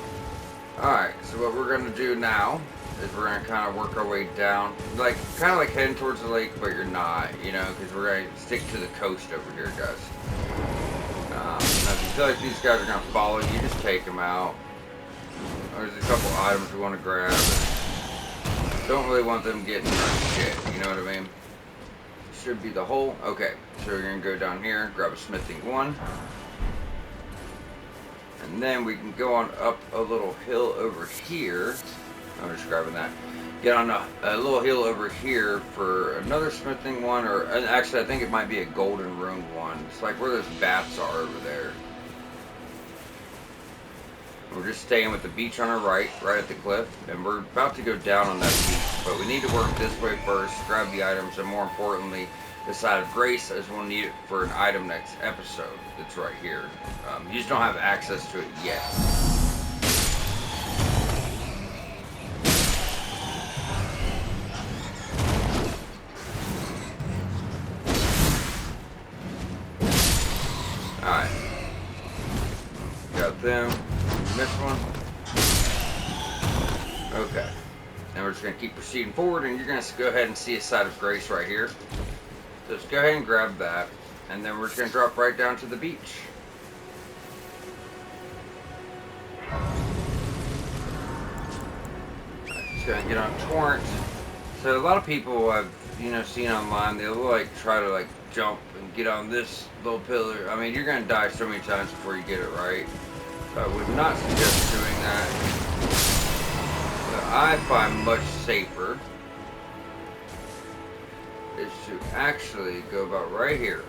Alright, so what we're going to do now is we're going to kind of work our way down, like kind of like heading towards the lake, but you're not, you know, because we're going to stick to the coast over here, guys. Now if you feel like these guys are going to follow you, just take them out. There's a couple items we want to grab. Don't really want them getting shit, you know what I mean? Should be the hole. Okay, so we're gonna go down here, grab a smithing 1. And then we can go on up a little hill over here. I'm just grabbing that. Get on a little hill over here for another smithing 1, or actually I think it might be a golden rune 1. It's like where those bats are over there. We're just staying with the beach on our right at the cliff, and we're about to go down on that beach, but we need to work this way first, grab the items, and more importantly, the side of grace, as we'll need it for an item next episode that's right here. You just don't have access to it yet. Alright. Got them. Missed one. Okay. Now we're just going to keep proceeding forward, and you're going to go ahead and see a side of grace right here. So just go ahead and grab that, and then we're just going to drop right down to the beach. Just going to get on torrent. So a lot of people I've seen online, they'll like try to like jump and get on this little pillar. I mean, you're going to die so many times before you get it right. So I would not suggest doing that. What I find much safer is to actually go about right here.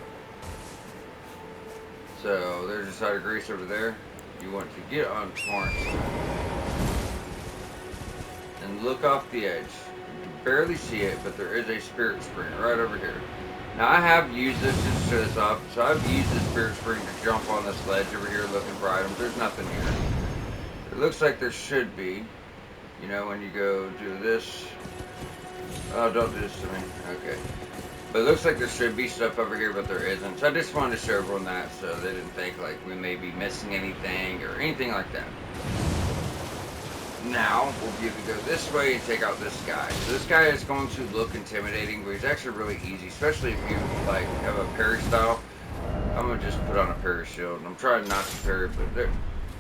So there's a side of grace over there. You want to get on torrent and look off the edge. You can barely see it, but there is a spirit spring right over here. Now I have used this just to show this off. So I've used the spirit spring to jump on this ledge over here looking for items. There's nothing here. It looks like there should be. You know, when you go do this. Oh, don't do this to me. Okay. But it looks like there should be stuff over here, but there isn't. So I just wanted to show everyone that so they didn't think like we may be missing anything or anything like that. Now, we'll be able to go this way and take out this guy. So this guy is going to look intimidating, but he's actually really easy, especially if you like have a parry style. I'm going to just put on a parry shield. I'm trying not to parry, but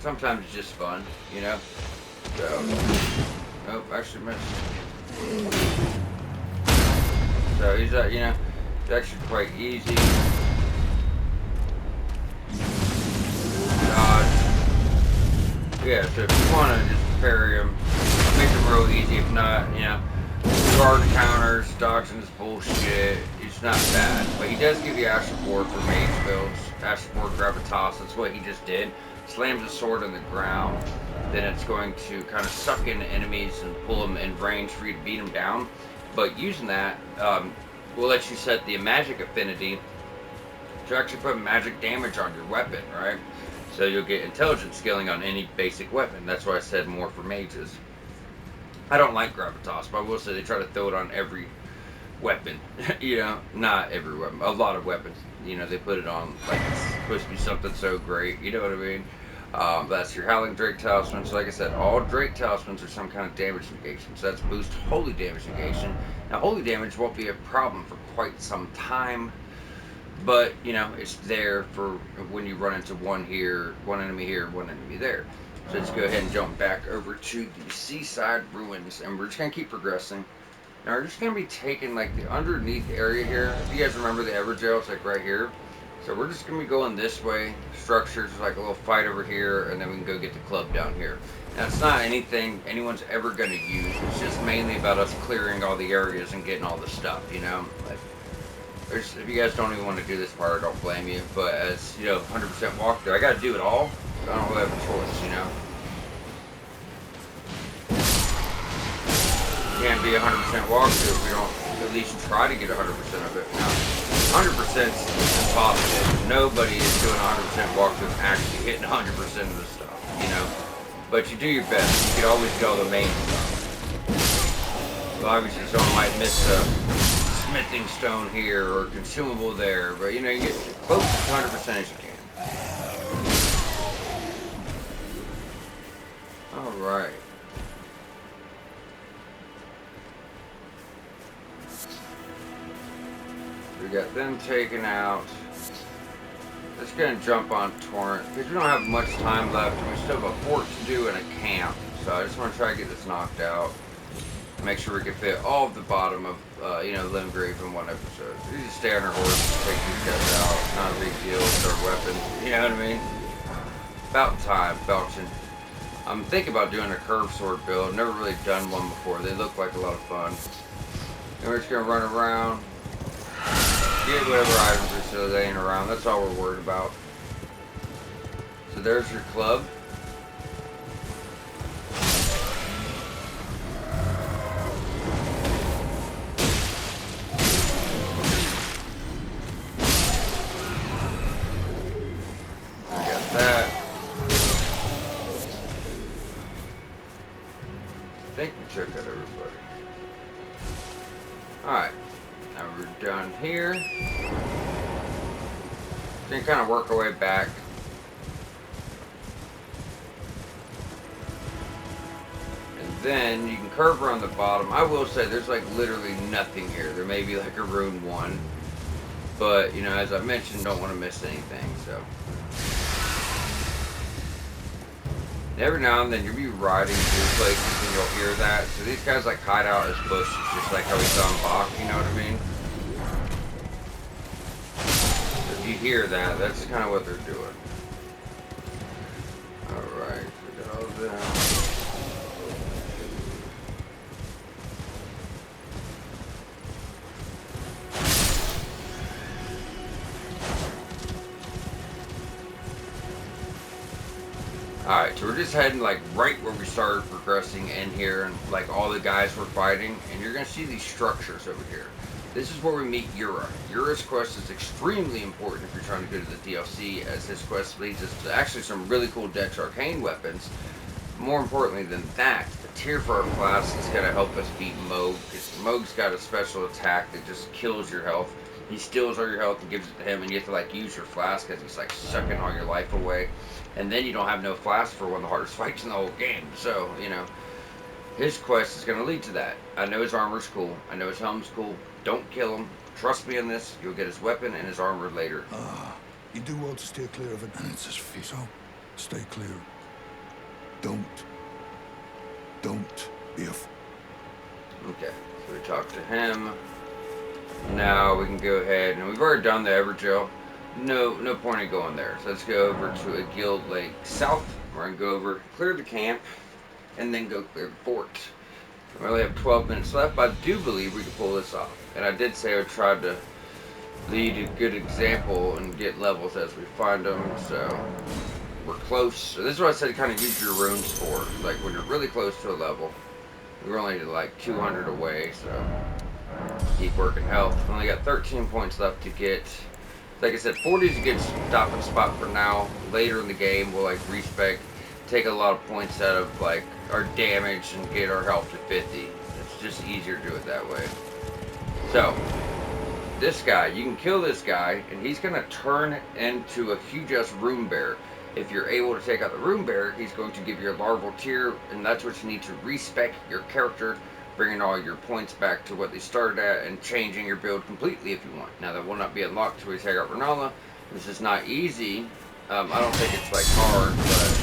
sometimes it's just fun, you know? So, oh, actually missed. So he's, it's actually quite easy. Dodge. Yeah, so if you want to just parry him, make him real easy. If not, guard counters, dodging this bullshit, it's not bad. But he does give you Asher Board for mage builds. Asher Board Gravitas, that's what he just did. Slams the sword in the ground, then it's going to kind of suck in enemies and pull them in range for you to beat them down. But using that will let you set the magic affinity to actually put magic damage on your weapon, right? So you'll get intelligence scaling on any basic weapon. That's why I said more for mages. I don't like Gravitas, but I will say they try to throw it on every weapon. Not every weapon. A lot of weapons. They put it on like it's supposed to be something so great. You know what I mean? That's your Howling Drake Talisman. So like I said, all Drake Talismans are some kind of damage negation. So that's boost holy damage negation. Now holy damage won't be a problem for quite some time. But, it's there for when you run into one here, one enemy here, one enemy there. So let's go ahead and jump back over to the seaside ruins. And we're just going to keep progressing. Now we're just going to be taking like the underneath area here. If you guys remember the Everjail, it's like right here. So we're just going to be going this way. Structures, like a little fight over here. And then we can go get the club down here. Now it's not anything anyone's ever going to use. It's just mainly about us clearing all the areas and getting all the stuff, Like, if you guys don't even want to do this part, I don't blame you. But as 100% walkthrough, I got to do it all. So I don't really have a choice, You can't be 100% walkthrough if we don't at least try to get 100% of it. Now, 100% is impossible. Nobody is doing 100% walkthrough and actually hitting 100% of the stuff, But you do your best. You can always get all the main stuff. So obviously, someone might miss a smithing stone here or consumable there, but you get close to 100% as you can. Alright. We got them taken out. Let's go and jump on torrent because we don't have much time left and we still have a fort to do and a camp. So I just want to try to get this knocked out. Make sure we can fit all of the bottom of, limgrave in one episode. You just stay on our horse, take these guys out. Not a big deal with our weapons. You know what I mean? About time, belching. I'm thinking about doing a curved sword build. Never really done one before. They look like a lot of fun. And we're just gonna run around, get whatever items are still laying around. That's all we're worried about. So there's your club. I got that. I think we took out everybody. Alright, now we're done here. Then kind of work our way back. And then you can curve around the bottom. I will say there's like literally nothing here. There may be like a rune one. But, you know, as I mentioned, don't want to miss anything, so. Every now and then you'll be riding through places and you'll hear that. So these guys like hide out as bushes, just like how we saw in Bach, you know what I mean? So if you hear that, that's kind of what they're doing. Alright, we got all that. Alright, so we're just heading like right where we started progressing in here, and like all the guys we're fighting, and you're going to see these structures over here. This is where we meet Yura. Yura's quest is extremely important if you're trying to go to the DLC, as his quest leads us to actually some really cool Dex Arcane weapons. More importantly than that, the tier for our class is going to help us beat Moog, because Moog's got a special attack that just kills your health. He steals all your health and gives it to him, and you have to like use your flask because he's like sucking all your life away. And then you don't have no flask for one of the hardest fights in the whole game. So, you know, his quest is going to lead to that. I know his armor's cool. I know his helm's cool. Don't kill him. Trust me on this. You'll get his weapon and his armor later. You do well to steer clear of it. And it's his feet. So, stay clear. Don't be a fool. Okay, so we talked to him. Now we can go ahead, and we've already done the Everjail. No point in going there. So let's go over to a guild lake south. We're gonna go over, clear the camp, and then go clear the fort. We only have 12 minutes left, but I do believe we can pull this off. And I did say I would try to lead a good example and get levels as we find them. So we're close. So this is what I said, kind of use your runes for. Like when you're really close to a level. We're only like 200 away, so keep working health. Only got 13 points left to get. Like I said, 40 is a good stopping spot for now. Later in the game, we'll like respec, take a lot of points out of like our damage and get our health to 50. It's just easier to do it that way. So, this guy, you can kill this guy, and he's going to turn into a huge-ass rune bear. If you're able to take out the rune bear, he's going to give you a larval tier, and that's what you need to respec your character, bringing all your points back to what they started at, and changing your build completely if you want. Now, that will not be unlocked until we take out Renala. This is not easy. I don't think it's like hard, but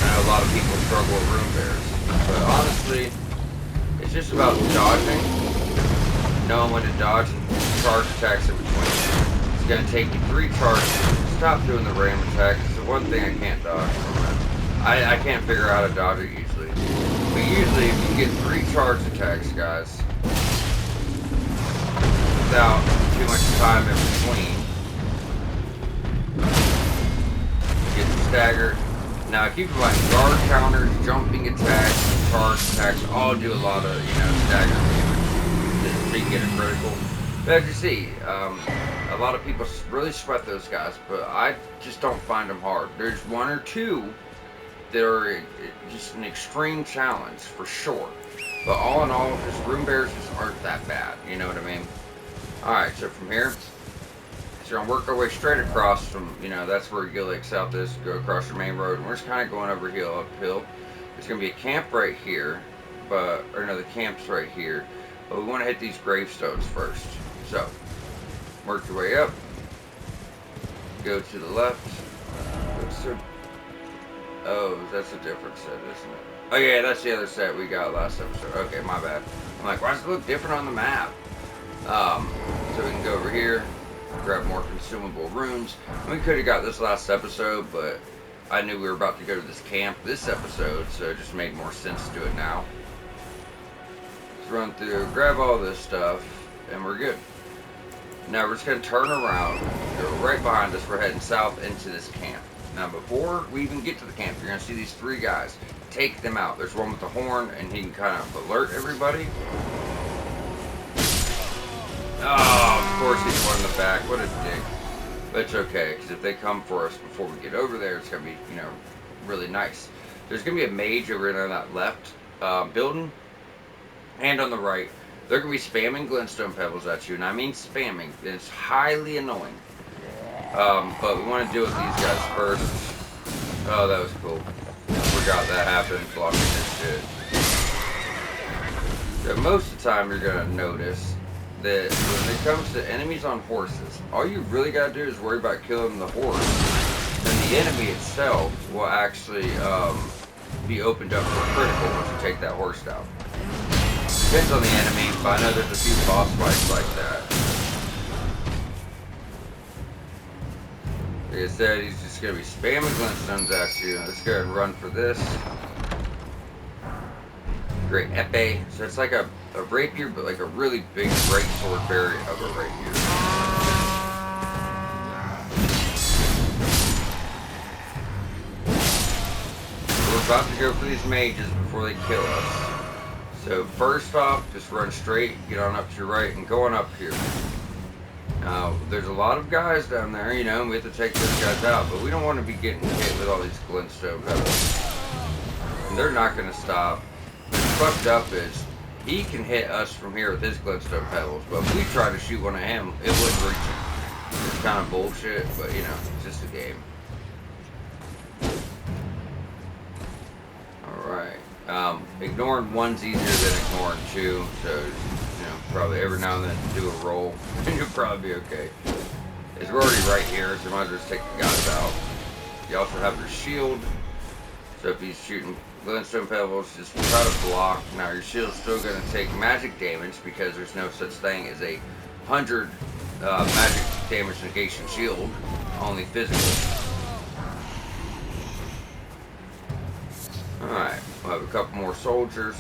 I know a lot of people struggle with rune bears. But honestly, it's just about dodging, knowing when to dodge, and charge attacks in between. It's going to take you 3 charges. Stop doing the random attack. It's the one thing I can't dodge from it. I can't figure out how to dodge it usually. But usually, if you get 3 charge attacks, guys, without too much time in between, you get the stagger. Now, keep in mind, guard counters, jumping attacks, charge attacks all do a lot of, stagger damage. So you can get a critical. But as you see, a lot of people really sweat those guys, but I just don't find them hard. There's 1 or 2 that are just an extreme challenge, for sure. But all in all, just rune bears just aren't that bad, you know what I mean? Alright, so from here, so we're going to work our way straight across from, that's where Guild Lake South is, go across your main road, and we're just kind of going over uphill. There's going to be a camp right here, the camp's right here, but we want to hit these gravestones first. So, work your way up, go to the left, oh, that's a different set, isn't it? Oh yeah, that's the other set we got last episode. Okay, my bad. I'm like, why does it look different on the map? So we can go over here, grab more consumable runes. We could have got this last episode, but I knew we were about to go to this camp this episode, so it just made more sense to do it now. Let's run through, grab all this stuff, and we're good. Now we're just going to turn around, go right behind us. We're heading south into this camp. Now before we even get to the camp, you're going to see these 3 guys. Take them out. There's one with the horn, and he can kind of alert everybody. Oh, of course he's one in the back. What a dick. But it's okay, because if they come for us before we get over there, it's going to be, you know, really nice. There's going to be a mage over in on that left building, and on the right. They're going to be spamming glintstone pebbles at you, and I mean spamming. It's highly annoying. But we want to deal with these guys first. Oh, that was cool. Forgot that happened, blocking this shit. So most of the time you're going to notice that when it comes to enemies on horses, all you really got to do is worry about killing the horse. And the enemy itself will actually be opened up for critical once you take that horse down. Depends on the enemy, but I know there's a few boss fights like that. Like I said, he's just going to be spamming glintstones at you. Let's go ahead and run for this. Great epee. So it's like a rapier, but like a really big great sword variant of a rapier. We're about to go for these mages before they kill us. So first off, just run straight, get on up to your right, and go on up here. Now, there's a lot of guys down there, you know, and we have to take those guys out, but we don't want to be getting hit with all these glintstone pebbles. And they're not going to stop. What's fucked up is, he can hit us from here with his glintstone pebbles, but if we try to shoot one of him, it wouldn't reach him. It's kind of bullshit, but you know, it's just a game. Alright. Ignoring one's easier than ignoring 2, so, you know, probably every now and then do a roll, and you'll probably be okay. It's already right here, so you might as well just take the guys out. You also have your shield, so if he's shooting glintstone pebbles, just try to block. Now your shield's still going to take magic damage because there's no such thing as a 100 magic damage negation shield, only physical. Alright, we'll have a couple more soldiers.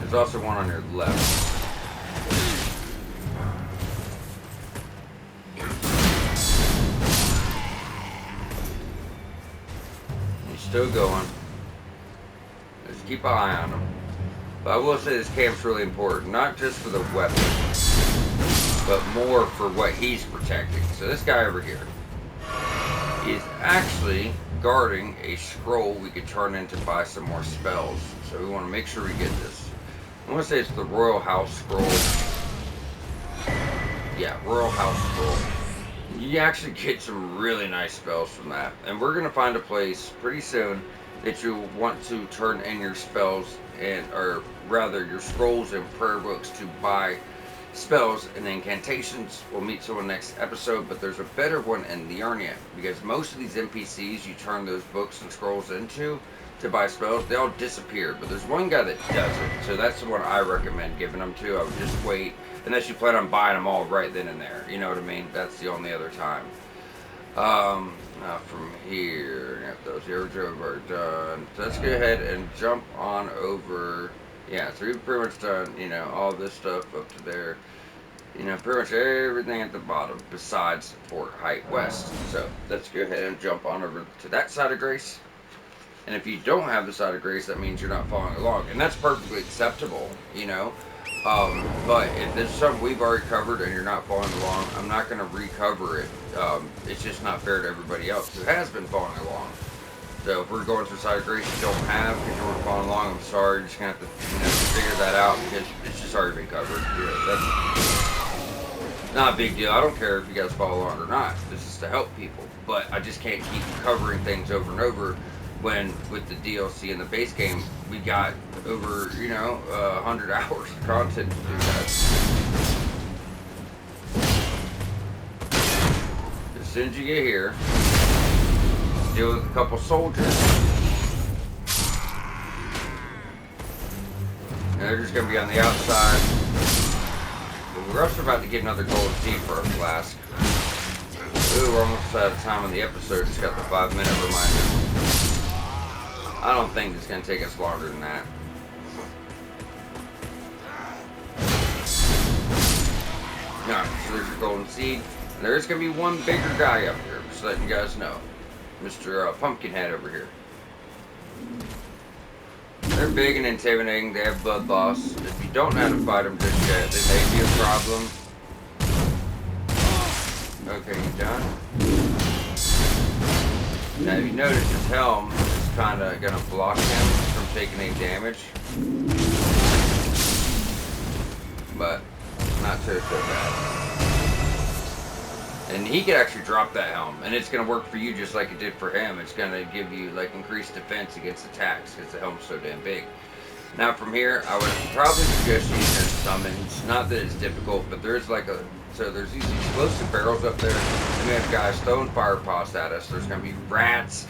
There's also one on your left. He's still going. Just keep an eye on him. But I will say this camp's really important, not just for the weapon, but more for what he's protecting. So this guy over here, he's actually guarding a scroll we could turn in to buy some more spells. So we want to make sure we get this. I want to say it's the Royal House Scroll. Yeah, Royal House Scroll. You actually get some really nice spells from that. And we're going to find a place pretty soon that you want to turn in your spells, and or rather your scrolls and prayer books to buy spells and incantations. We'll meet someone next episode, but there's a better one in the Arnia, because most of these NPCs you turn those books and scrolls into to buy spells, they all disappear, but there's one guy that doesn't, so that's the one I recommend giving them to. I would just wait, unless you plan on buying them all right then and there, you know what I mean? That's the only other time. Now from here, if those areas are done, so let's go ahead and jump on over. Yeah, so we've pretty much done, you know, all this stuff up to there. You know, pretty much everything at the bottom besides Fort Height West. So let's go ahead and jump on over to that side of Grace. And if you don't have the side of Grace, that means you're not following along. And that's perfectly acceptable, you know. But if there's something we've already covered and you're not following along, I'm not going to recover it. It's just not fair to everybody else who has been following along. So if we're going through side of Grace you don't have because you weren't following along, I'm sorry. You're just going to have to, you know, figure that out because it's just already been covered. Yeah, that's not a big deal. I don't care if you guys follow along or not. This is to help people. But I just can't keep covering things over and over when with the DLC in the base game we got over, you know, 100 hours of content to do that. As soon as you get here, deal with a couple soldiers. they're just going to be on the outside. But we're also about to get another golden seed for our flask. Ooh, we're almost out of time on the episode. Just got the 5-minute reminder. I don't think it's going to take us longer than that. Alright, so there's your golden seed. And there is going to be one bigger guy up here, just letting you guys know. Mr. Pumpkinhead over here. They're big and intimidating. They have blood loss. If you don't know how to fight them just yet, they may be a problem. Okay, you done? Now, if you notice his helm is kind of going to block him from taking any damage. But not so bad. And he could actually drop that helm, and it's going to work for you just like it did for him. It's going to give you like increased defense against attacks because the helm's so damn big. Now from here, I would probably suggest using summons. Not that it's difficult, but there's like there's these explosive barrels up there, and we have guys throwing fire pots at us. There's going to be rats.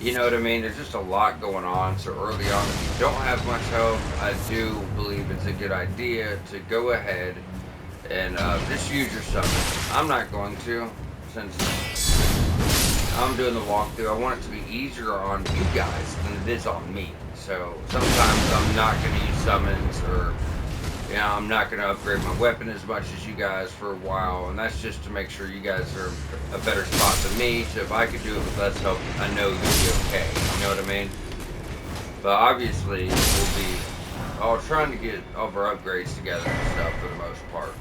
You know what I mean? There's just a lot going on. So early on, if you don't have much health, I do believe it's a good idea to go ahead and just use your summon. I'm not going to, since I'm doing the walkthrough. I want it to be easier on you guys than it is on me. So sometimes I'm not going to use summons, or I'm not going to upgrade my weapon as much as you guys for a while, and that's just to make sure you guys are a better spot than me. So if I could do it with less help, I know you'll be okay. You know what I mean? But obviously, we'll be all trying to get all of our upgrades together and stuff for the most part.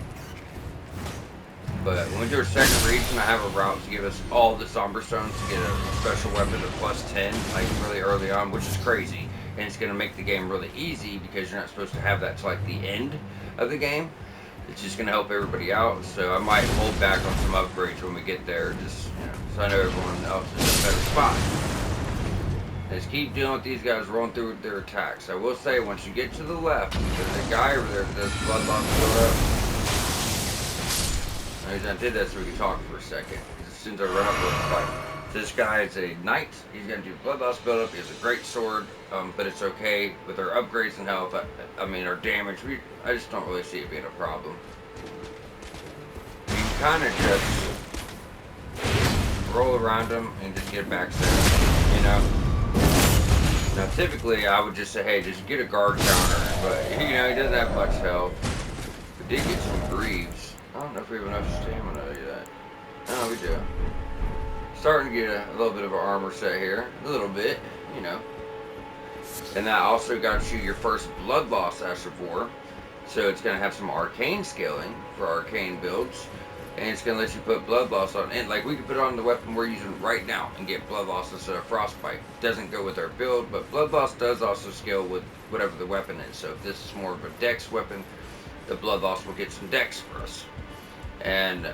But when we do our second region, I have a route to give us all the Somber Stones to get a special weapon to +10, like really early on, which is crazy. And it's going to make the game really easy because you're not supposed to have that till like the end of the game. It's just going to help everybody out. So I might hold back on some upgrades when we get there, just so I know everyone else is in a better spot. Just keep dealing with these guys rolling through with their attacks. I will say, once you get to the left, there's a guy over there that does blood loss build up. I did that so we could talk for a second. As soon as I run up, let's fight. This guy is a knight. He's going to do blood loss buildup. He has a great sword, but it's okay with our upgrades and health. I mean, our damage. I just don't really see it being a problem. You can kind of just roll around him and just get back there, you know. Now, typically, I would just say, hey, just get a guard counter, but he doesn't have much health. We did get some greaves. I don't know if we have enough stamina to do that. No, we do. Starting to get a little bit of an armor set here. A little bit, And that also got you your first blood loss Ash of War. So it's going to have some arcane scaling for arcane builds. And it's going to let you put blood loss on. And like we can put it on the weapon we're using right now and get blood loss instead of frostbite. Doesn't go with our build, but blood loss does also scale with whatever the weapon is. So if this is more of a dex weapon, the blood loss will get some dex for us. And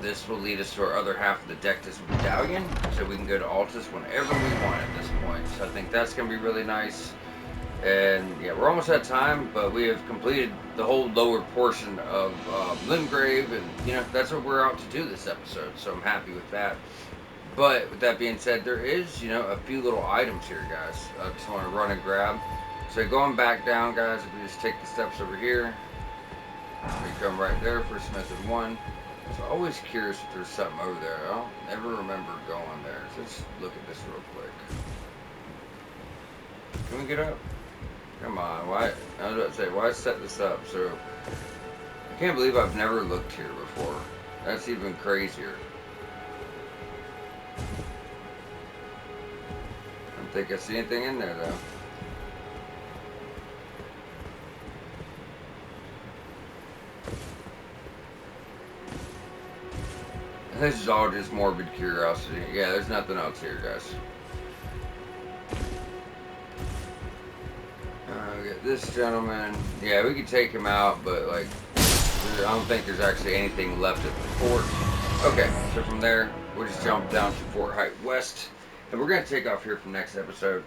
this will lead us to our other half of the Dectus Medallion, so we can go to Altus whenever we want at this point. So I think that's going to be really nice. And yeah, we're almost out of time, but we have completed the whole lower portion of Limgrave, and that's what we're out to do this episode. So I'm happy with that. But with that being said, there is a few little items here, guys. I just want to run and grab. So going back down, guys, if we just take the steps over here. We come right there for Method 1. So always curious if there's something over there. I don't ever remember going there. So let's look at this real quick. Can we get up? Come on. Why? I was about to say, why set this up? So I can't believe I've never looked here before. That's even crazier. I don't think I see anything in there though. This is all just morbid curiosity. Yeah, there's nothing else here, guys. We got this gentleman. Yeah, we could take him out, but like, I don't think there's actually anything left at the fort. Okay, so from there, we'll just jump down to Fort Height West, and we're gonna take off here from next episode.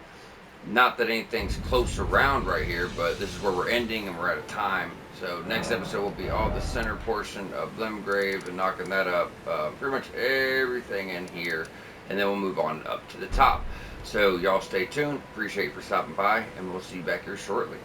Not that anything's close around right here, but this is where we're ending, and we're out of time. So next episode will be all the center portion of Limgrave and knocking that up, pretty much everything in here, and then we'll move on up to the top. So y'all stay tuned. Appreciate you for stopping by, and we'll see you back here shortly.